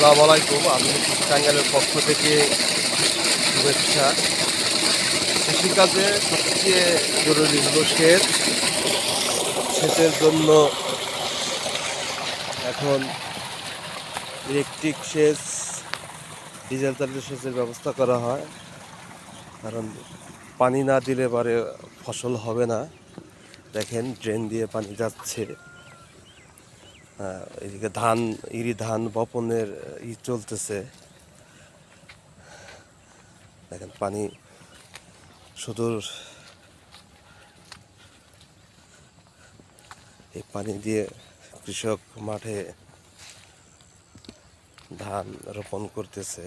আসসালামু আলাইকুম। আমি টাঙ্গাইলের পক্ষ থেকে শুভেচ্ছা। কৃষিকাজে সবচেয়ে জরুরি হলো সেচ। সেচের জন্য এখন ইলেকট্রিক সেচ, ডিজেল চালিত সেচের ব্যবস্থা করা হয়। কারণ পানি না দিলে পরে ফসল হবে না। দেখেন ড্রেন দিয়ে পানি যাচ্ছে। এদিকে ধান বপনের চলতেছে। দেখেন পানি সুদূর, এই পানি দিয়ে কৃষক মাঠে ধান রোপণ করতেছে।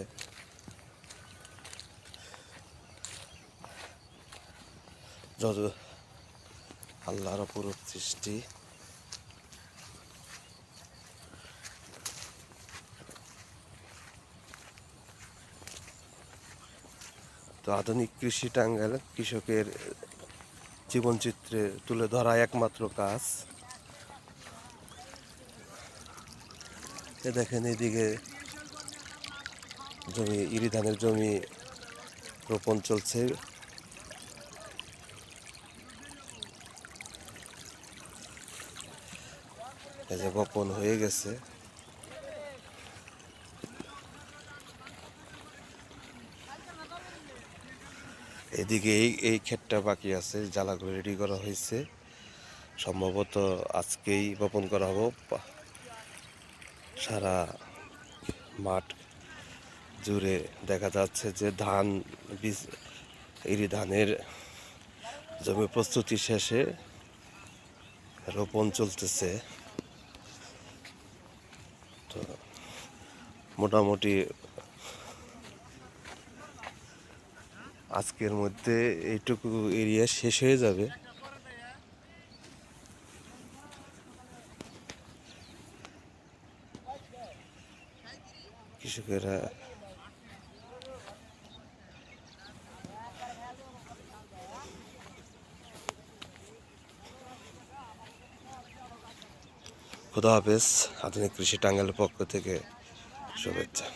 যত আল্লাহর অপরূপ সৃষ্টি। তো আধুনিক কৃষি টাঙ্গাইল কৃষকের জীবনচিত্রে তুলে ধরা একমাত্র কাজ। দেখেন এদিকে ইরি ধানের জমি রোপণ চলছে। এই যে বপন হয়ে গেছে। এদিকে এই ক্ষেতটা বাকি আছে, জ্বালাগুলো রেডি করা হয়েছে। সম্ভবত আজকেই বপন করা হবে। সারা মাঠ জুড়ে দেখা যাচ্ছে যে ইরি ধানের জমি প্রস্তুতি শেষে রোপণ চলতেছে। তো মোটামুটি আজকের মধ্যে এইটুকু এরিয়া শেষ হয়ে যাবে। কৃষকেরা খোদা হাফেজ। আধুনিক কৃষি টাঙ্গাইলের পক্ষ থেকে শুভেচ্ছা।